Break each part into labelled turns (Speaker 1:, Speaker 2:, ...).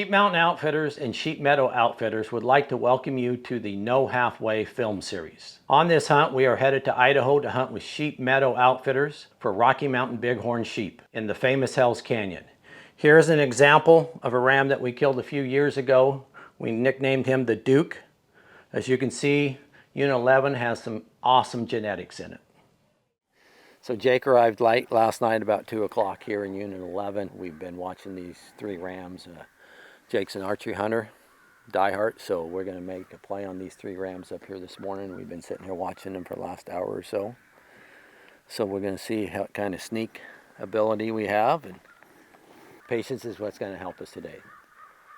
Speaker 1: Sheep Mountain Outfitters and Sheep Meadow Outfitters would like to welcome you to the No Halfway film series. On this hunt, we are headed to Idaho to hunt with Sheep Meadow Outfitters for Rocky Mountain Bighorn sheep in the famous Hell's Canyon. Here's an example of a ram that we killed a few years ago. We nicknamed him the Duke. As you can see, Unit 11 has some awesome genetics in it. So Jake arrived late last night about 2 o'clock here in Unit 11. We've been watching these 3 rams. Jake's an archery hunter, diehard, so we're going to make a play on these 3 rams up here this morning. We've been sitting here watching them for the last hour or so. So we're going to see what kind of sneak ability we have, and patience is what's going to help us today.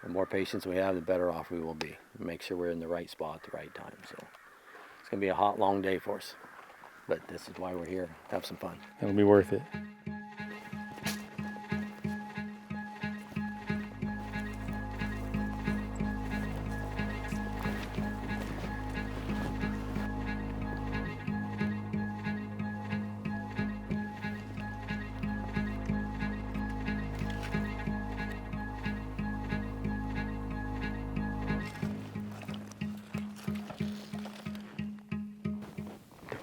Speaker 1: The more patience we have, the better off we will be. Make sure we're in the right spot at the right time. So it's going to be a hot, long day for us, but this is why we're here. Have some fun.
Speaker 2: It'll be worth it.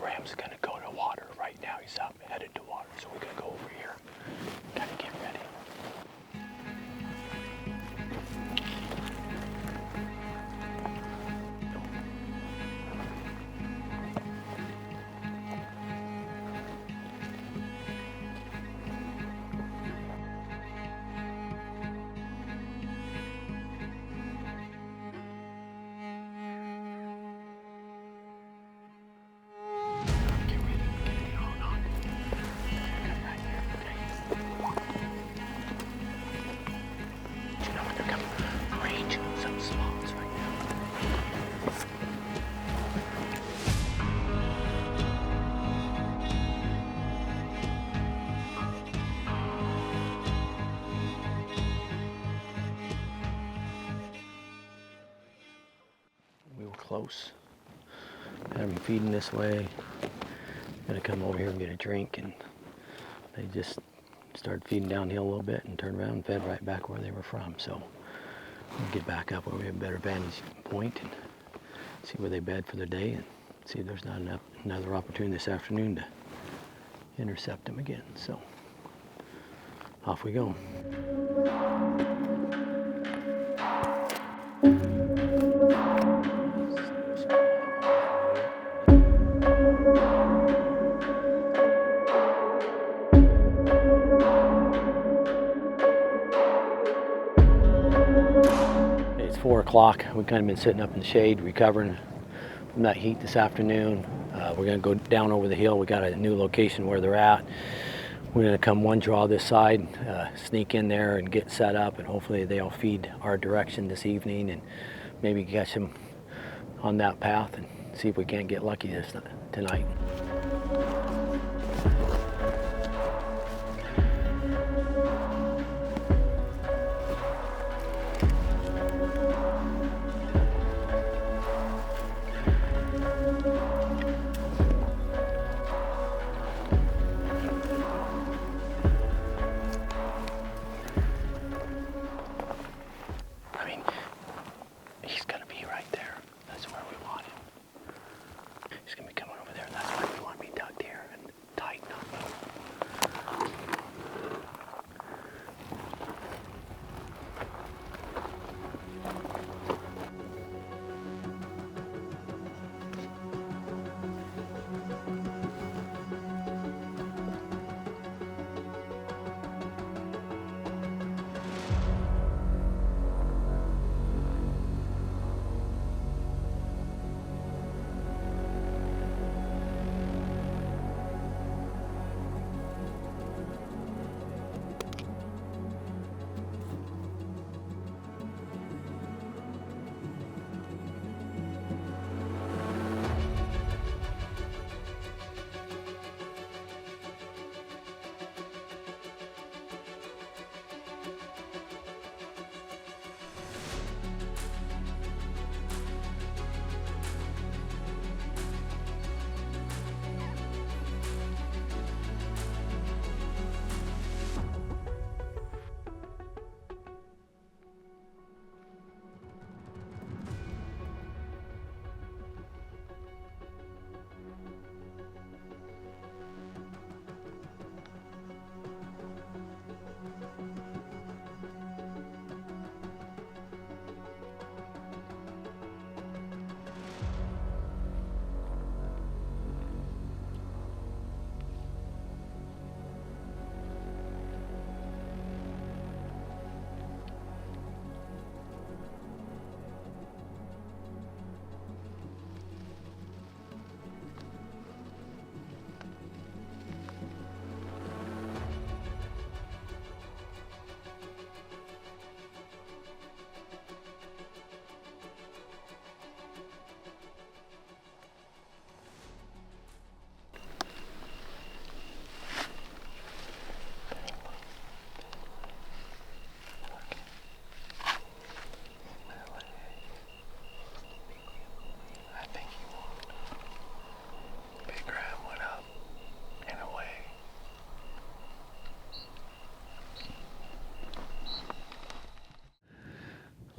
Speaker 1: Ram's gonna go to water right now. He's up, headed to water, so we're gonna go over here. Gotta get ready. We were close. Had them feeding this way. Gonna come over here and get a drink, and they just started feeding downhill a little bit and turned around and fed right back where they were from. So we'll get back up where we have a better vantage point and see where they bed for the day, and see if there's not another opportunity this afternoon to intercept them again. So off we go. It's 4 o'clock. We've kind of been sitting up in the shade, recovering from that heat this afternoon. We're going to go down over the hill. We got a new location where they're at. We're going to come one draw this side, sneak in there and get set up, and hopefully they'll feed our direction this evening and maybe catch them on that path and see if we can't get lucky tonight. He's gonna be right there. That's where we want him. He's gonna be coming over there. That's where we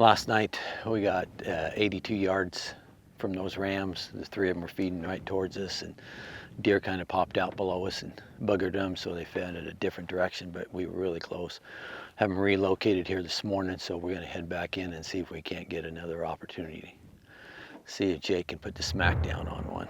Speaker 1: Last night we got 82 yards from those rams. The three of them were feeding right towards us, and deer kind of popped out below us and buggered them, so they fed in a different direction, but we were really close. Have them relocated here this morning, so we're going to head back in and see if we can't get another opportunity. See if Jake can put the smack down on one.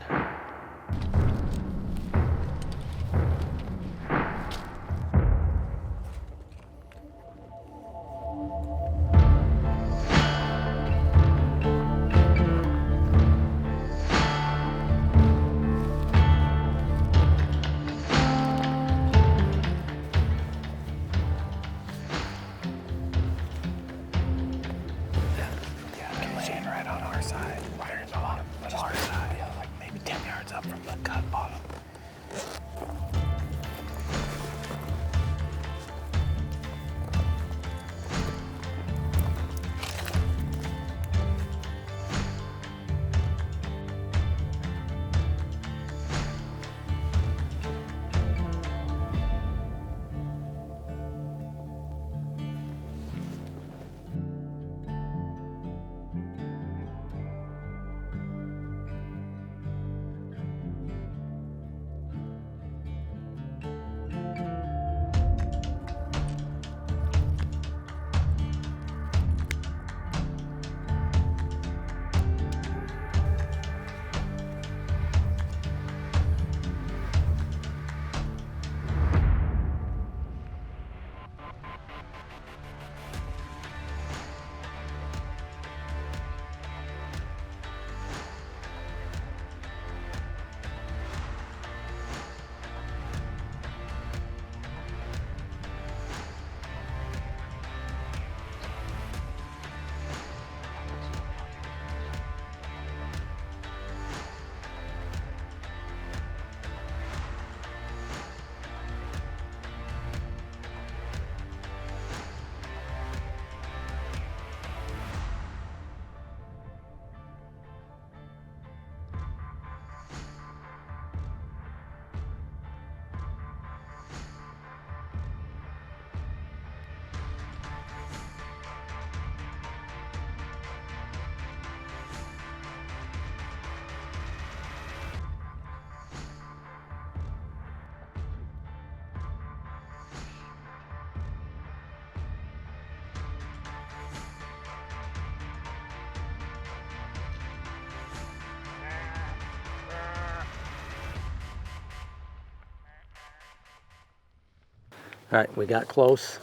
Speaker 1: All right, we got close.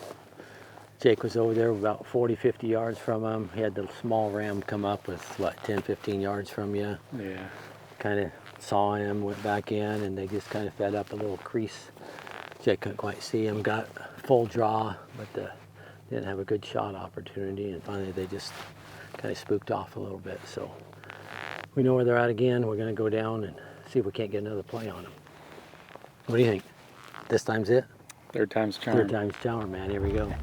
Speaker 1: Jake was over there about 40, 50 yards from him. He had the small ram come up with, what, 10, 15 yards from you?
Speaker 2: Yeah.
Speaker 1: Kind of saw him, went back in, and they just kind of fed up a little crease. Jake couldn't quite see him, got full draw, but didn't have a good shot opportunity, and finally they just kind of spooked off a little bit. So we know where they're at again. We're going to go down and see if we can't get another play on them. What do you think? This time's it?
Speaker 2: Third time's charm.
Speaker 1: Third time's charm, man. Here we go.
Speaker 2: Get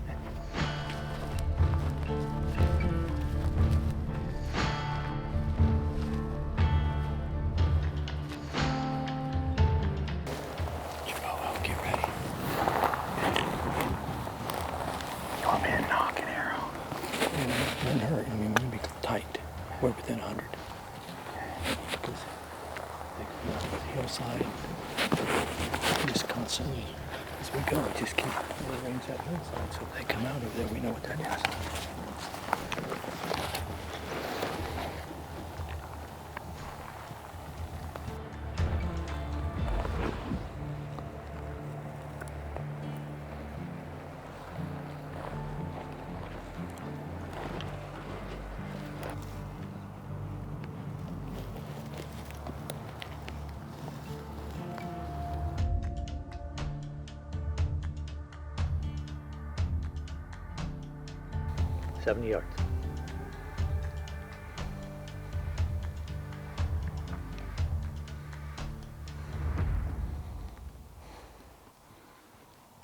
Speaker 2: ready. You want me to knock an arrow?
Speaker 1: It doesn't hurt. I mean, we're going to be tight. We're within 100. Because the hillside, just constantly, as we go, just keep range that hillside. So if they come out of there, we know what that is. $70 yards.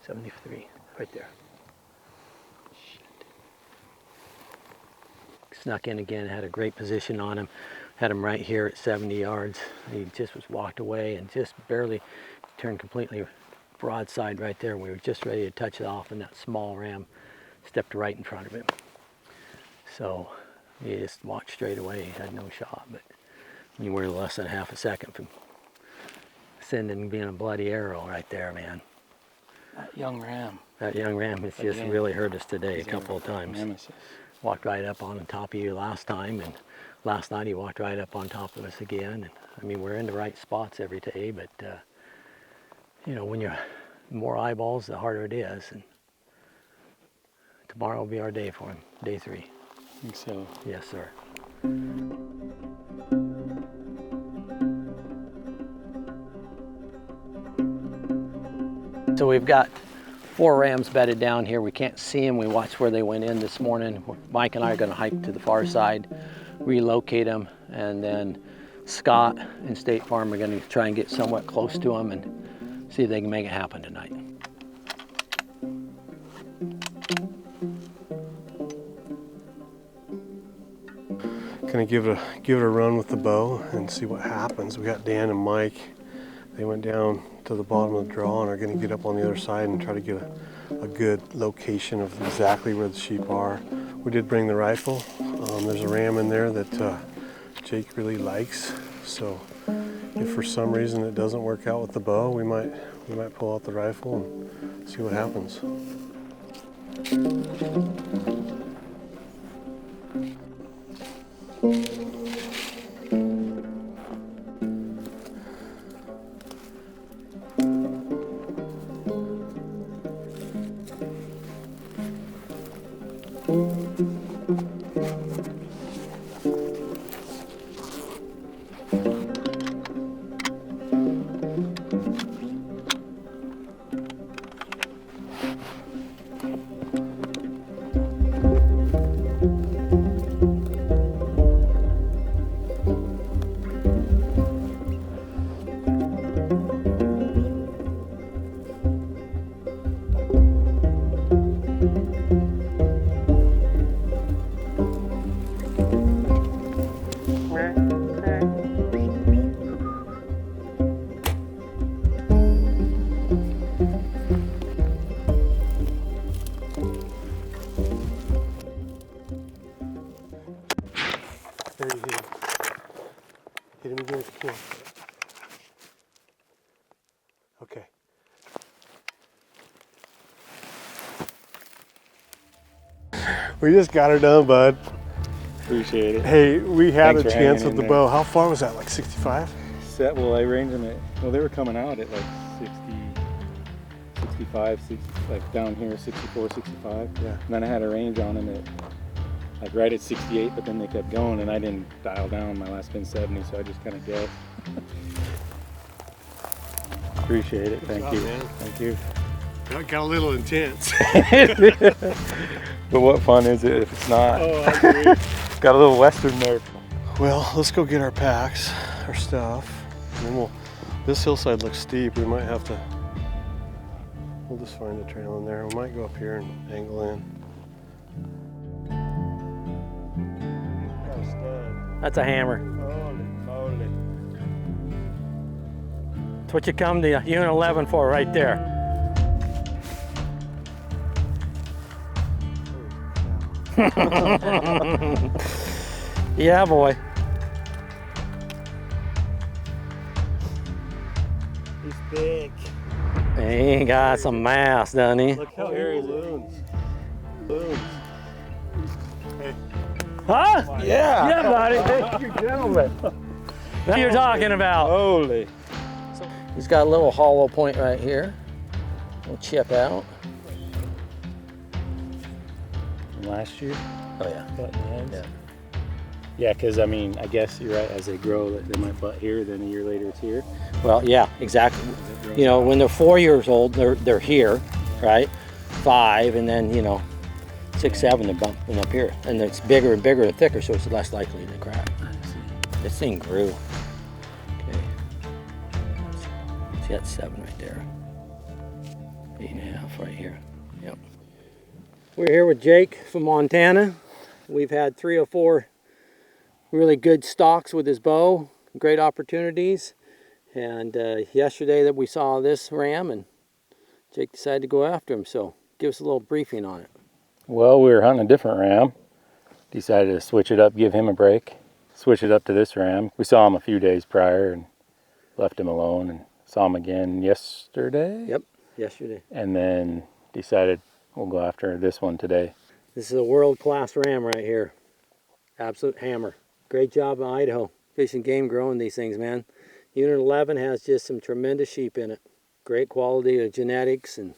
Speaker 1: $73, right there. Shit. Snuck in again, had a great position on him. Had him right here at 70 yards. He just was walked away and just barely turned completely broadside right there. We were just ready to touch it off, and that small ram stepped right in front of him. So he just walked straight away. He had no shot, but you were less than half a second from sending being a bloody arrow right there, man.
Speaker 2: That young ram.
Speaker 1: That young ram has just really hurt us today a couple of times.
Speaker 2: Nemesis.
Speaker 1: Walked right up on top of you last time, and last night he walked right up on top of us again. And I mean, we're in the right spots every day, but you know, when you're more eyeballs, the harder it is. And tomorrow will be our day for him, day 3.
Speaker 2: I think so.
Speaker 1: Yes, sir. So we've got 4 rams bedded down here. We can't see them. We watched where they went in this morning. Mike and I are going to hike to the far side, relocate them, and then Scott and State Farm are going to try and get somewhat close to them and see if they can make it happen tonight.
Speaker 3: Gonna give it a run with the bow and see what happens. We got Dan and Mike. They went down to the bottom of the draw and are gonna get up on the other side and try to get a good location of exactly where the sheep are. We did bring the rifle. There's a ram in there that Jake really likes. So if for some reason it doesn't work out with the bow, we might pull out the rifle and see what happens. There you hit him. Hit him again if you can. Okay. We just got her done, bud.
Speaker 2: Appreciate it.
Speaker 3: Hey, we had
Speaker 2: Thanks
Speaker 3: a
Speaker 2: for
Speaker 3: chance
Speaker 2: hanging
Speaker 3: with
Speaker 2: in
Speaker 3: the
Speaker 2: there.
Speaker 3: bow. How far was that? Like 65?
Speaker 2: Well, I ranged them at, well, they were coming out at like 60, 65, 60, like down here, 64, 65.
Speaker 3: Yeah.
Speaker 2: And then I had a range on them at, like right at 68, but then they kept going and I didn't dial down. My last pin 70, so I just kind of guessed. Appreciate it. Thank
Speaker 3: job,
Speaker 2: you.
Speaker 3: man.
Speaker 2: Thank you.
Speaker 3: That got a little intense.
Speaker 2: But what fun is it if it's not?
Speaker 3: Oh, I agree.
Speaker 2: It's got a little western there.
Speaker 3: Well, let's go get our packs, our stuff, and then this hillside looks steep. We might have to, we'll just find a trail in there. We might go up here and angle in. Got a stud.
Speaker 1: That's a hammer.
Speaker 3: Holy moly.
Speaker 1: That's what you come to Unit 11 for right there. Yeah, boy.
Speaker 3: He's big.
Speaker 1: He got some mass, doesn't he?
Speaker 3: Look how he balloons. Balloons. Hey.
Speaker 1: Huh?
Speaker 2: Yeah.
Speaker 1: Yeah, buddy.
Speaker 3: Thank you, gentlemen.
Speaker 1: That's what you're talking about.
Speaker 2: Holy.
Speaker 1: He's got a little hollow point right here. We'll chip out.
Speaker 2: Last year?
Speaker 1: Oh yeah.
Speaker 2: Button heads?
Speaker 1: Yeah.
Speaker 2: Yeah, because I mean, I guess you're right. As they grow, they might butt here. Then a year later, it's here.
Speaker 1: Well, yeah, exactly. You know, when they're 4 years old, they're here, right? 5, and then 6, 7, they're bumping up here, and it's bigger and bigger and thicker, so it's less likely to crack. This thing grew. Okay. See, that's 7 right there. 8.5 right here. Yep. We're here with Jake from Montana. We've had 3 or 4 really good stalks with his bow, great opportunities. And yesterday that we saw this ram, and Jake decided to go after him. So give us a little briefing on it.
Speaker 2: Well, we were hunting a different ram, decided to switch it up, give him a break, switch it up to this ram. We saw him a few days prior and left him alone, and saw him again yesterday.
Speaker 1: Yep, yesterday.
Speaker 2: And then decided we'll go after this one today.
Speaker 1: This is a world-class ram right here. Absolute hammer. Great job in Idaho. Fish and game growing these things, man. Unit 11 has just some tremendous sheep in it. Great quality of genetics, and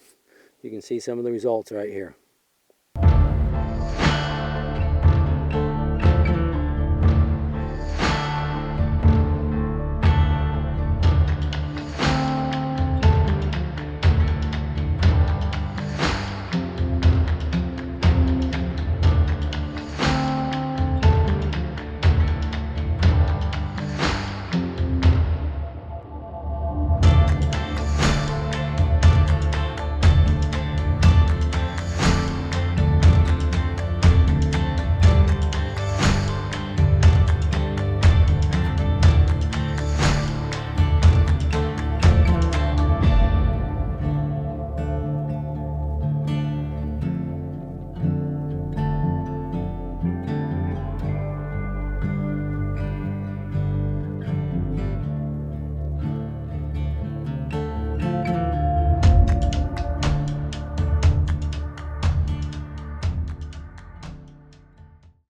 Speaker 1: you can see some of the results right here.